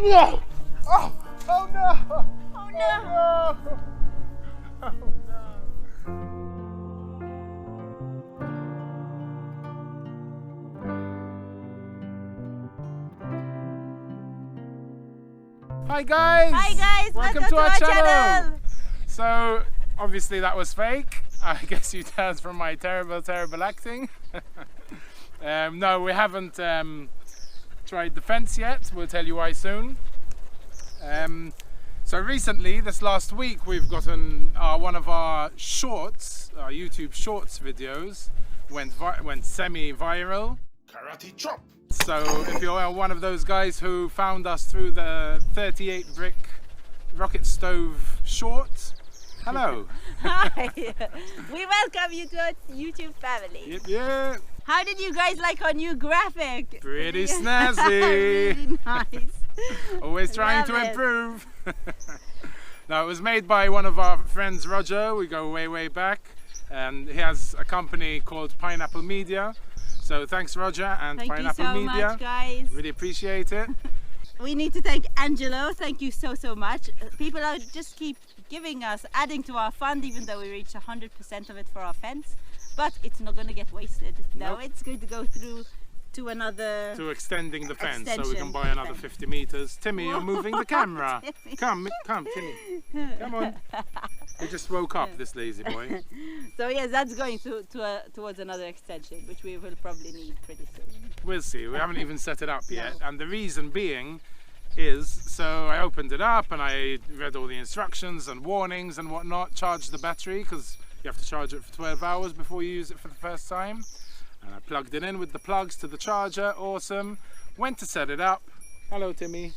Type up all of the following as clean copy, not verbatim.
Whoa! Oh! Oh no! Oh no! Oh no! Hi guys! Hi guys! Welcome to our channel! So, obviously that was fake. I guess you tell from my terrible acting. No, we haven't tried the fence yet. We'll tell you why soon. So recently, this last week, we've gotten one of our shorts, our YouTube Shorts videos, went semi-viral. Karate chop! So if you're one of those guys who found us through the 38 brick rocket stove short, hello. Hi! We welcome you to our YouTube family. Yep, yeah. How did you guys like our new graphic? Pretty snazzy. Really nice. Always trying to Love it. improve. No, it was made by one of our friends, Roger. We go way back, and he has a company called Pineapple Media. So thanks, Roger, and Thank Pineapple you so Media. much, guys. Really appreciate it. We need to thank Angelo. Thank you so much. People are just keep giving us, adding to our fund, even though we reached 100% of it for our fence. But it's not going to get wasted. No, Nope. it's going to go through to another. To extending the fence, so we Extension. can buy another 50 meters. Timmy, you're moving the camera. Timmy. Come, Timmy. Come on. He just woke up, this lazy boy. So yes, that's going towards another extension, which we will probably need pretty soon. We'll see. We haven't even set it up yet, and the reason being is, so I opened it up and I read all the instructions and warnings and whatnot, charged the battery because you have to charge it for 12 hours before you use it for the first time, and I plugged it in with the plugs to the charger. Awesome. Went to set it up. Hello, Timmy.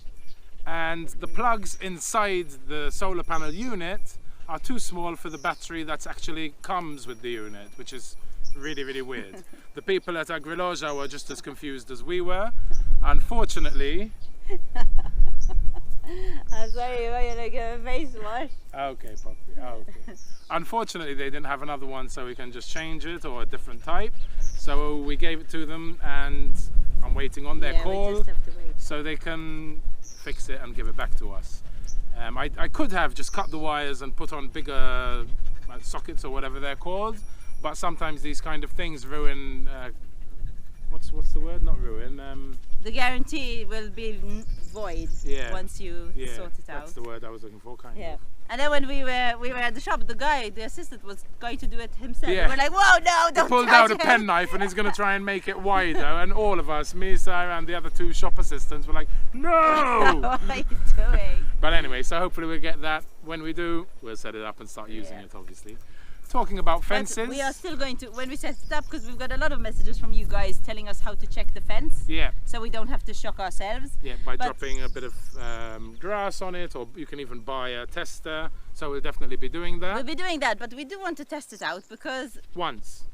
And the plugs inside the solar panel unit are too small for the battery that actually comes with the unit, which is really weird. The people at Agriloja were just as confused as we were. Unfortunately, I'm sorry, you're gonna give a face wash. okay, Poppy, okay. Unfortunately, they didn't have another one, so we can just change it or a different type. So we gave it to them, and I'm waiting on their Yeah, we call just have to wait. so they can fix it and give it back to us. I could have just cut the wires and put on bigger sockets or whatever they're called, but sometimes these kind of things ruin. What's the word? Not ruin. The guarantee will be void once you sort it out. That's the word I was looking for, kind Yeah. of. And then when we were at the shop, the assistant was going to do it himself. Yeah. We're like, whoa, no, don't He pulled touch out a it." penknife and he's going to try and make it wider, and all of us, me, Sarah and the other two shop assistants, were like, no! What are you doing? But anyway, so hopefully we'll get that. When we do, we'll set it up and start using it, obviously. Talking about fences. But we are still going to, when we set it up, because we've got a lot of messages from you guys telling us how to check the fence. Yeah. So we don't have to shock ourselves. Yeah, by dropping a bit of grass on it, or you can even buy a tester. So we'll definitely be doing that. We'll be doing that, but we do want to test it out because Once.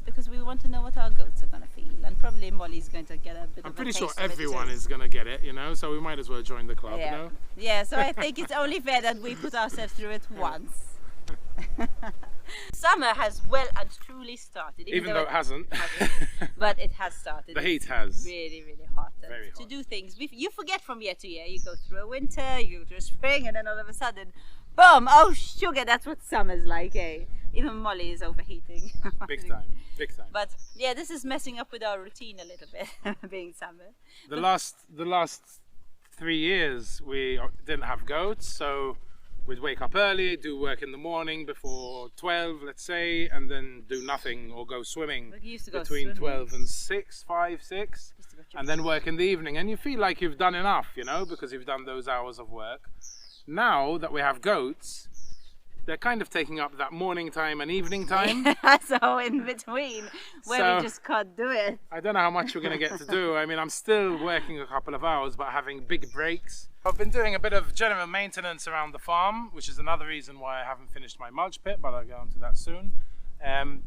because we want to know what our goats are going to feel, and probably Molly's going to get a bit I'm of pretty a sure taste of it everyone too. is going to get it, you know, so we might as well join the club, you know. Yeah, so I think it's only fair that we put ourselves through it once. Summer has well and truly started. Even though it hasn't. But it has started. The heat has. Really hot. And Very to hot. do things, you forget from year to year. You go through a winter, you go through a spring, and then all of a sudden, boom! Oh sugar, that's what summer's like, eh? Even Molly is overheating. Big time. But yeah, this is messing up with our routine a little bit, being summer. The last 3 years we didn't have goats, so we'd wake up early, do work in the morning before 12, let's say, and then do nothing or go swimming We used to go between swimming. 12 and 6, 5, 6, Used to go and then work in the evening. And you feel like you've done enough, you know, because you've done those hours of work. Now that we have goats, they're kind of taking up that morning time and evening time. So in between, where So- we just can't do it. I don't know how much we're going to get to do. I mean, I'm still working a couple of hours, but having big breaks. I've been doing a bit of general maintenance around the farm, which is another reason why I haven't finished my mulch pit, but I'll get onto that soon.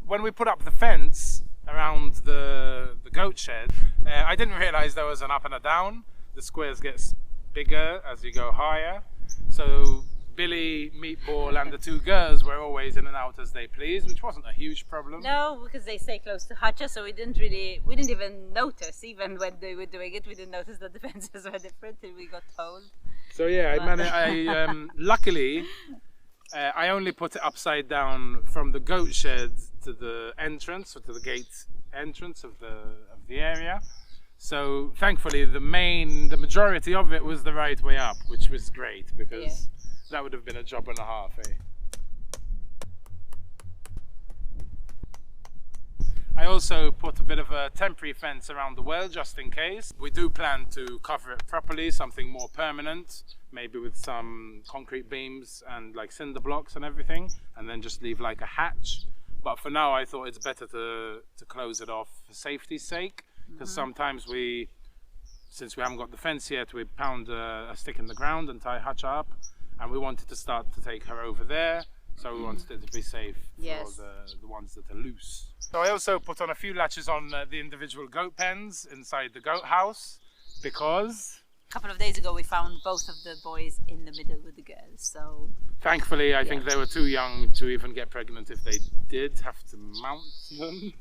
When we put up the fence around the goat shed, I didn't realize there was an up and a down. The squares get bigger as you go higher. So Billy, Meatball and the two girls were always in and out as they pleased, which wasn't a huge problem. No, because they stay close to Hutcha, so we didn't even notice, even when they were doing it, we didn't notice that the fences were different till we got told. So yeah, luckily, I only put it upside down from the goat shed to the entrance, or to the gate entrance of the area. So thankfully the majority of it was the right way up, which was great, because that would have been a job and a half, eh? I also put a bit of a temporary fence around the well, just in case. We do plan to cover it properly, something more permanent, maybe with some concrete beams and like cinder blocks and everything, and then just leave like a hatch. But for now I thought it's better to close it off for safety's sake, because sometimes since we haven't got the fence yet, we pound a stick in the ground and tie Hutcha up, and we wanted to start to take her over there, so we wanted it to be safe for the ones that are loose. So I also put on a few latches on the individual goat pens inside the goat house, because a couple of days ago we found both of the boys in the middle with the girls, so thankfully I think they were too young to even get pregnant if they did have to mount them,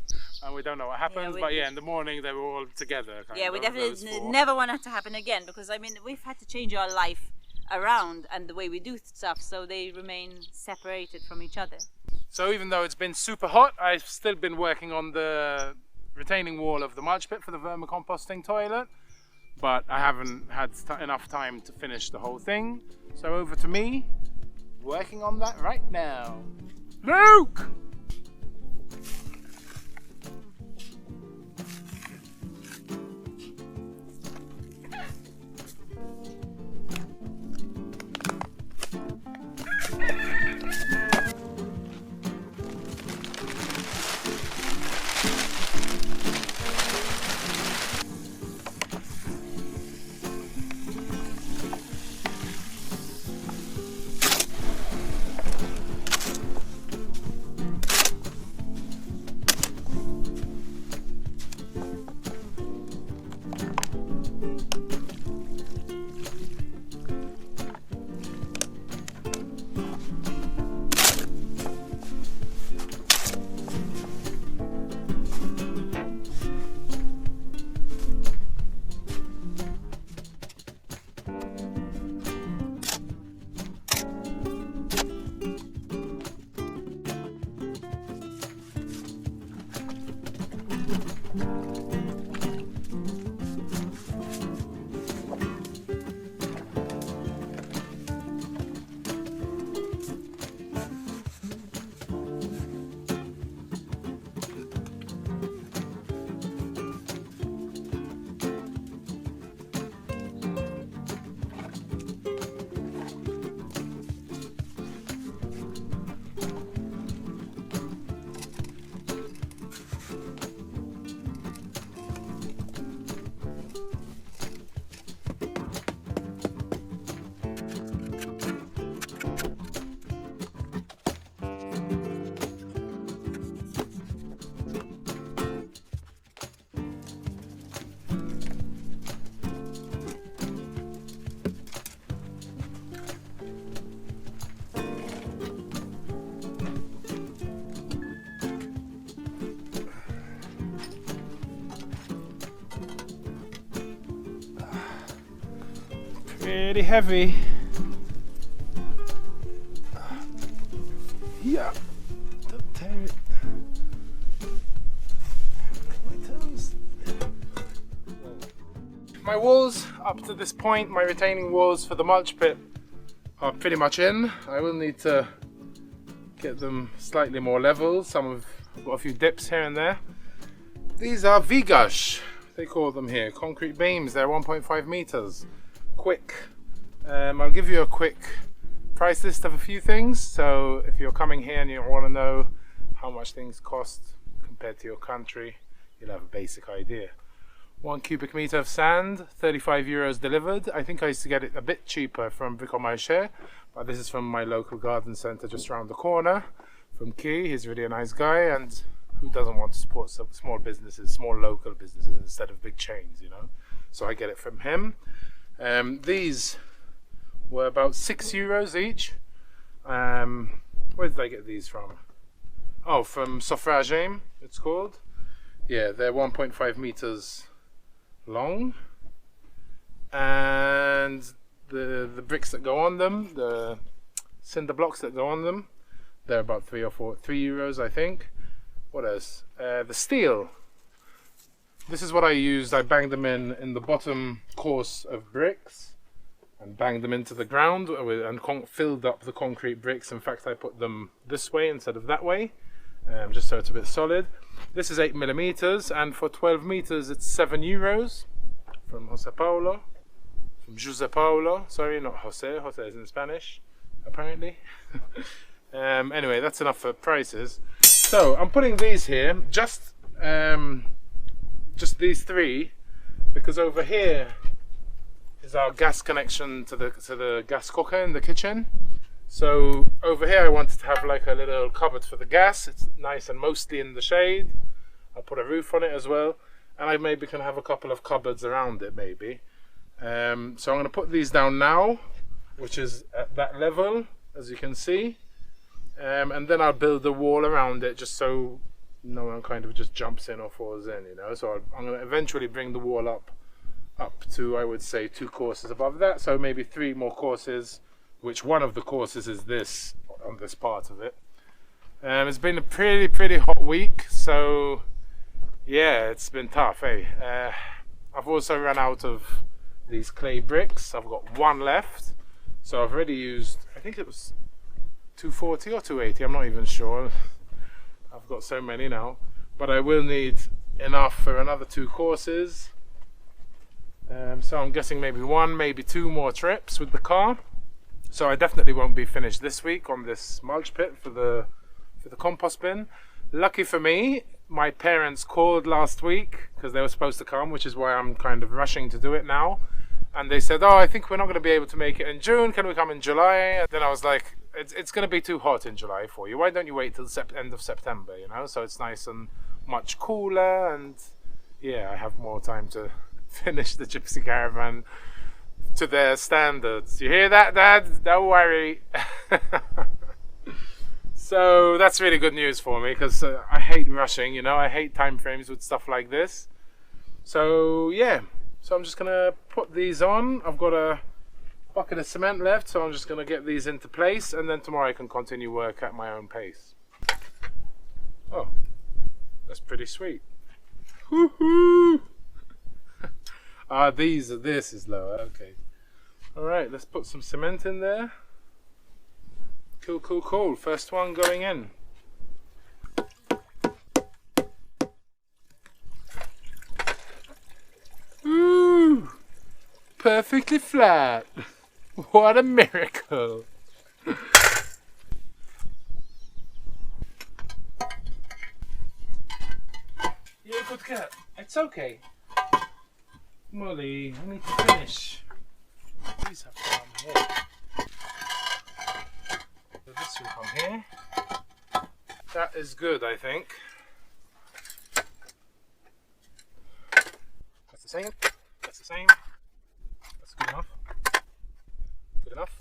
and we don't know what happened, but in the morning they were all together. We definitely never want it to happen again, because I mean we've had to change our life around and the way we do stuff, so they remain separated from each other. So even though it's been super hot, I've still been working on the retaining wall of the mulch pit for the vermicomposting toilet, but I haven't had enough time to finish the whole thing. So over to me, working on that right now. Luke! Pretty heavy. Yeah, don't tear it. My toes. My walls up to this point, my retaining walls for the mulch pit, are pretty much in. I will need to get them slightly more level. I've got a few dips here and there. These are V-gush, they call them here, concrete beams. They're 1.5 meters. Quick. I'll give you a quick price list of a few things. So if you're coming here and you want to know how much things cost compared to your country, you'll have a basic idea. 1 cubic meter of sand, 35 euros delivered. I think I used to get it a bit cheaper from Vermicomposting, but this is from my local garden centre just around the corner, from Key. He's really a nice guy, and who doesn't want to support some small businesses, small local businesses instead of big chains, you know? So I get it from him. These were about €6 each. Where did I get these from? Oh, from Suffragame, it's called. Yeah, they're 1.5 meters long, and the bricks that go on them, the cinder blocks that go on them, they're about €3 I think. What else? The steel. This is what I used. I banged them in the bottom course of bricks and banged them into the ground and filled up the concrete bricks. In fact, I put them this way instead of that way, just so it's a bit solid. This is 8mm, and for 12 meters it's €7 from Jose Paulo. Sorry, not Jose. Jose is in Spanish, apparently. Anyway, that's enough for prices. So I'm putting these here, just these three, because over here is our gas connection to the gas cooker in the kitchen. So over here I wanted to have like a little cupboard for the gas. It's nice and mostly in the shade. I'll put a roof on it as well, and I maybe can have a couple of cupboards around it maybe. So I'm going to put these down now, which is at that level, as you can see, and then I'll build a wall around it just so no one kind of just jumps in or falls in, you know. So I'm going to eventually bring the wall up to, I would say, 2 courses above that, so maybe 3 more courses, which one of the courses is this, on this part of it. It's been a pretty hot week, so yeah, it's been tough, eh? I've also run out of these clay bricks. I've got 1 left, so I've already used, I think it was 240 or 280, I'm not even sure. I've got so many now, but I will need enough for another 2 courses. So I'm guessing maybe 1, maybe 2 more trips with the car. So I definitely won't be finished this week on this mulch pit for the compost bin. Lucky for me, my parents called last week because they were supposed to come, which is why I'm kind of rushing to do it now. And they said, oh, I think we're not going to be able to make it in June. Can we come in July? And then I was like, it's going to be too hot in July for you. Why don't you wait till the end of September, you know? So it's nice and much cooler, and yeah, I have more time to finish the Gypsy Caravan to their standards. You hear that, Dad? Don't worry. So that's really good news for me, because I hate rushing, you know. I hate time frames with stuff like this. So yeah, so I'm just gonna put these on. I've got a bucket of cement left, so I'm just gonna get these into place, and then tomorrow I can continue work at my own pace. Oh, that's pretty sweet. Woohoo! This is lower, okay. Alright, let's put some cement in there. Cool. First one going in. Ooh! Perfectly flat. What a miracle. You're a good cat. It's okay. Molly, I need to finish. These have to come here. So this will come here. That is good, I think. That's the same. That's the same. That's good enough. Good enough.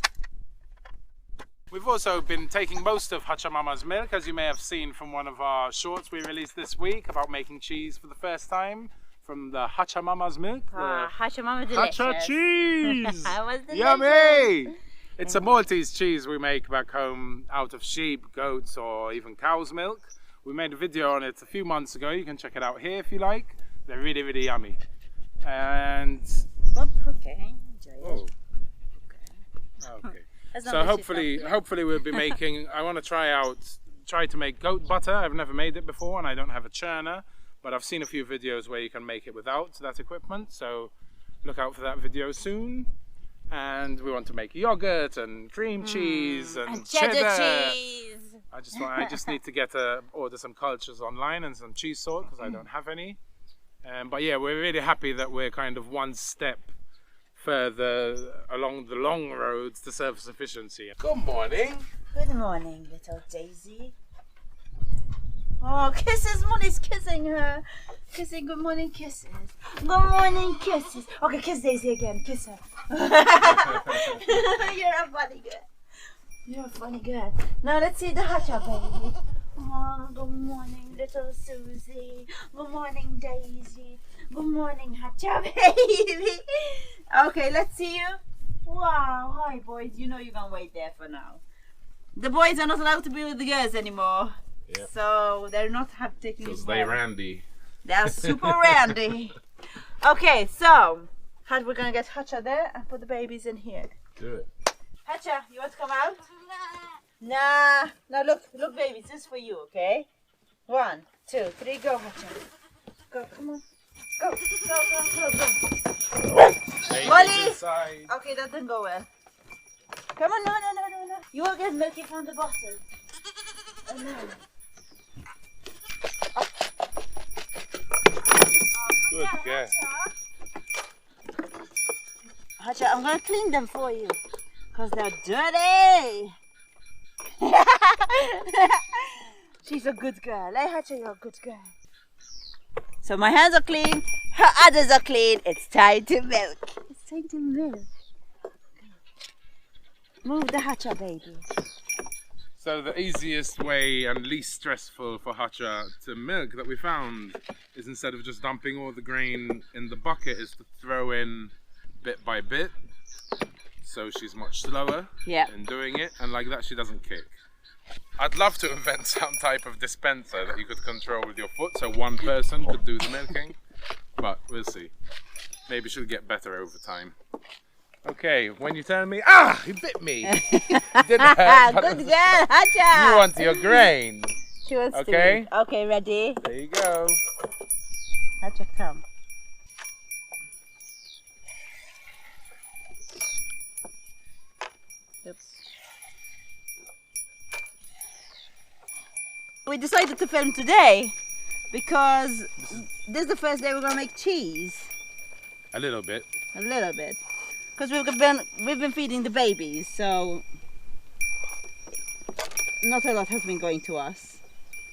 We've also been taking most of Hachamama's milk, as you may have seen from one of our shorts we released this week about making cheese for the first time. From the Hachamama's milk. Hachamama delicious. Hacha cheese! Was delicious. Yummy! It's a Maltese cheese we make back home out of sheep, goats, or even cow's milk. We made a video on it a few months ago. You can check it out here if you like. They're really yummy. And Okay, enjoy it. Okay. So hopefully we'll be making. I want to try to make goat butter. I've never made it before, and I don't have a churner. But I've seen a few videos where you can make it without that equipment, so look out for that video soon. And we want to make yogurt and cream cheese and cheddar cheese. I just need to order some cultures online and some cheese salt, because I don't have any. But yeah, we're really happy that we're kind of one step further along the long roads to self-sufficiency. Good morning. Good morning, little Daisy. Oh, kisses. Molly's kissing her. Kissing, good morning kisses. Good morning kisses. Okay, kiss Daisy again. Kiss her. You're a funny girl. You're a funny girl. Now let's see the Hatcha baby. Oh, good morning, little Susie. Good morning, Daisy. Good morning, Hatcha baby. Okay, let's see you. Wow, hi boys. You know you're gonna wait there for now. The boys are not allowed to be with the girls anymore. Yep. So they're not taking because they're randy. They're super randy. Okay, so we're gonna get Hatcha there and put the babies in here. Do it. Hatcha, you want to come out? Nah. Now look, babies, this is for you, okay? 1, 2, 3, go, Hatcha. Go, come on. Go. Molly! Okay, that didn't go well. Come on, no. You will get milky from the bottle. Oh, no. Good girl. Hatcha, I'm gonna clean them for you, because they're dirty. She's a good girl. Hey, Hatcha, you're a good girl. So my hands are clean, her others are clean. It's time to milk. It's time to milk. Move the Hatcha baby. So the easiest way and least stressful for Hatcha to milk that we found is, instead of just dumping all the grain in the bucket, is to throw in bit by bit. So she's much slower in doing it, and like that she doesn't kick. I'd love to invent some type of dispenser that you could control with your foot, so one person could do the milking, but we'll see. Maybe she'll get better over time. Okay, when you tell me, he bit me. Didn't hurt, good girl, Hatcha. You want your grain. She wants to. Okay, ready? There you go. Hatcha, come. Oops. We decided to film today because this is the first day we're gonna make cheese. A little bit. A little bit. Because we've been feeding the babies, so not a lot has been going to us.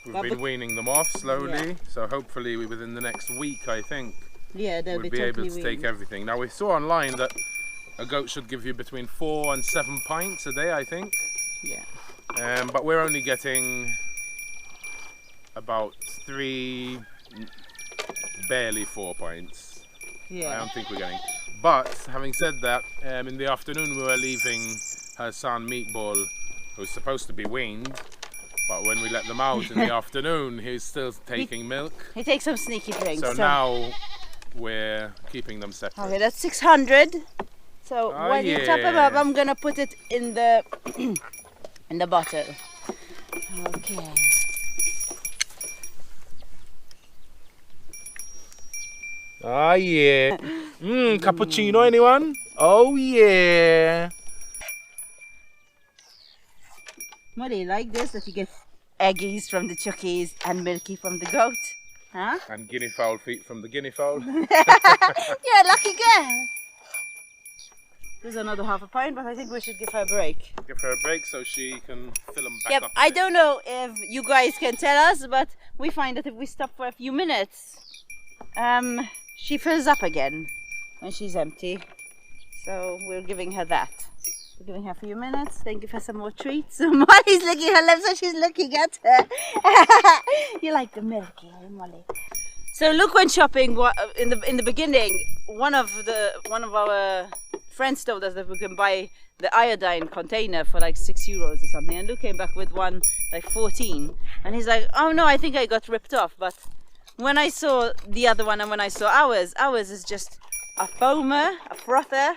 We've been weaning them off slowly, so hopefully within the next week, I think, they'll we'll be able totally to take everything. Now we saw online that a goat should give you between 4 and 7 pints a day, I think. Yeah. But we're only getting about 3, barely 4 pints. Yeah. I don't think we're getting. But having said that, in the afternoon we were leaving her son Meatball, who's supposed to be weaned, but when we let them out in the afternoon, he's still taking milk. He takes some sneaky drinks. So now we're keeping them separate. Okay, that's 600. So when you top them up, I'm gonna put it in the in the bottle. Okay. Ah yeah. Cappuccino, anyone? Oh yeah. Molly, like this, that you get eggies from the chookies and milky from the goat, huh? And guinea fowl feet from the guinea fowl. You're a lucky girl. There's another half a pint, but I think we should give her a break. Give her a break so she can fill them back up. I don't know if you guys can tell us, but we find that if we stop for a few minutes, she fills up again when she's empty. So we're giving her that. We're giving her a few minutes. Then give her some more treats. Molly's licking her lips, so she's looking at her. You like the milky, eh, Molly? So look, when shopping in the beginning, one of our friends told us that we can buy the iodine container for like €6 or something, and Luke came back with one like 14, and he's like, oh no, I think I got ripped off. But when I saw the other one and when I saw ours is just a foamer, a frother.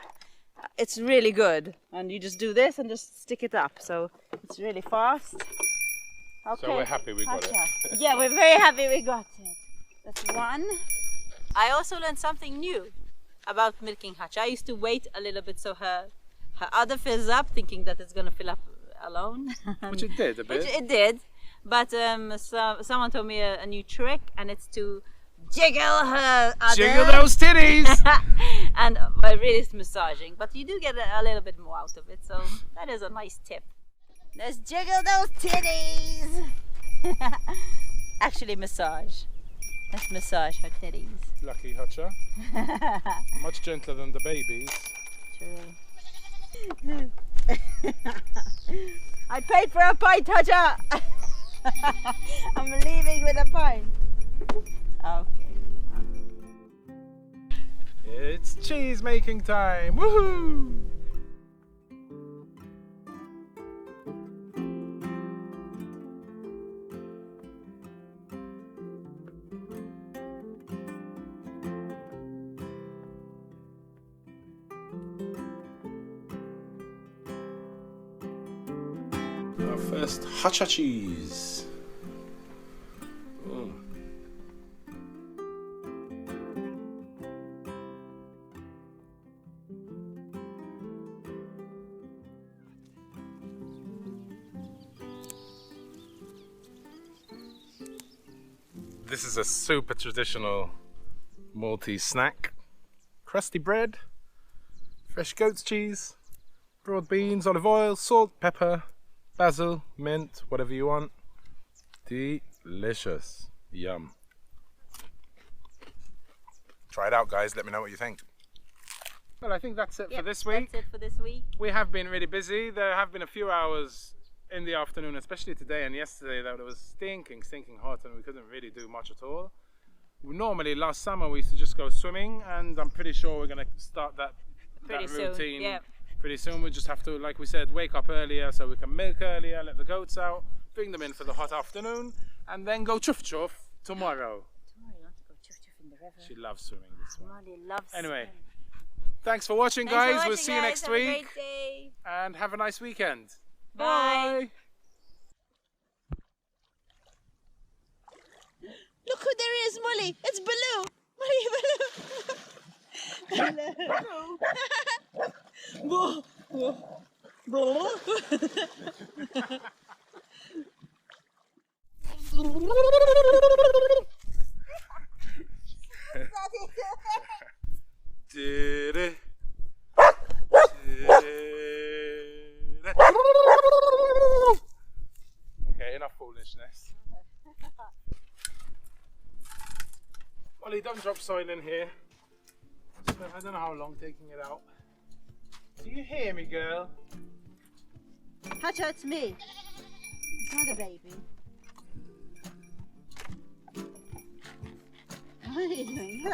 It's really good, and you just do this and just stick it up, so it's really fast. Okay. So we're happy we got it. Yeah, we're very happy we got it. That's one. I also learned something new about milking Hatcha. I used to wait a little bit so her udder fills up, thinking that it's gonna fill up alone. Which it did a bit. It did, but someone told me a new trick, and it's to jiggle her udder. Jiggle those titties! And well, really it's massaging, but you do get a little bit more out of it, so that is a nice tip. Let's jiggle those titties! actually massage. Let's massage her titties. Lucky Hutcher. Much gentler than the babies. True. I paid for a pint, Hutcher! I'm leaving with a pint. Okay. It's cheese making time! Woohoo! Our first Hutcher cheese. Ooh. This is a super traditional Maltese snack. Crusty bread, fresh goat's cheese, broad beans, olive oil, salt, pepper, basil, mint, whatever you want. Delicious. Yum. Try it out, guys. Let me know what you think. Well, I think that's it for this week. That's it for this week. We have been really busy. There have been a few hours in the afternoon, especially today and yesterday, that it was stinking hot and we couldn't really do much at all. Normally, last summer we used to just go swimming, and I'm pretty sure we're going to start that routine pretty soon. We just have to, like we said, wake up earlier so we can milk earlier, let the goats out, bring them in for the hot afternoon, and then go chuff chuff tomorrow. Tomorrow you want to go chuff chuff in the river. She loves swimming, this one. Molly loves Anyway, swimming. thanks for watching, guys. We'll see you guys. next Have a week. great day. And have a nice weekend. Bye. Look who there is, Molly. It's Baloo. Molly, Baloo. Hello. Boo. Did it? Okay, enough foolishness. Ollie, don't drop soil in here. I don't know how long taking it out. Do you hear me, girl? Hutcher, it's me. It's not a baby. What are you doing?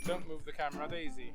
Don't move the camera, Daisy.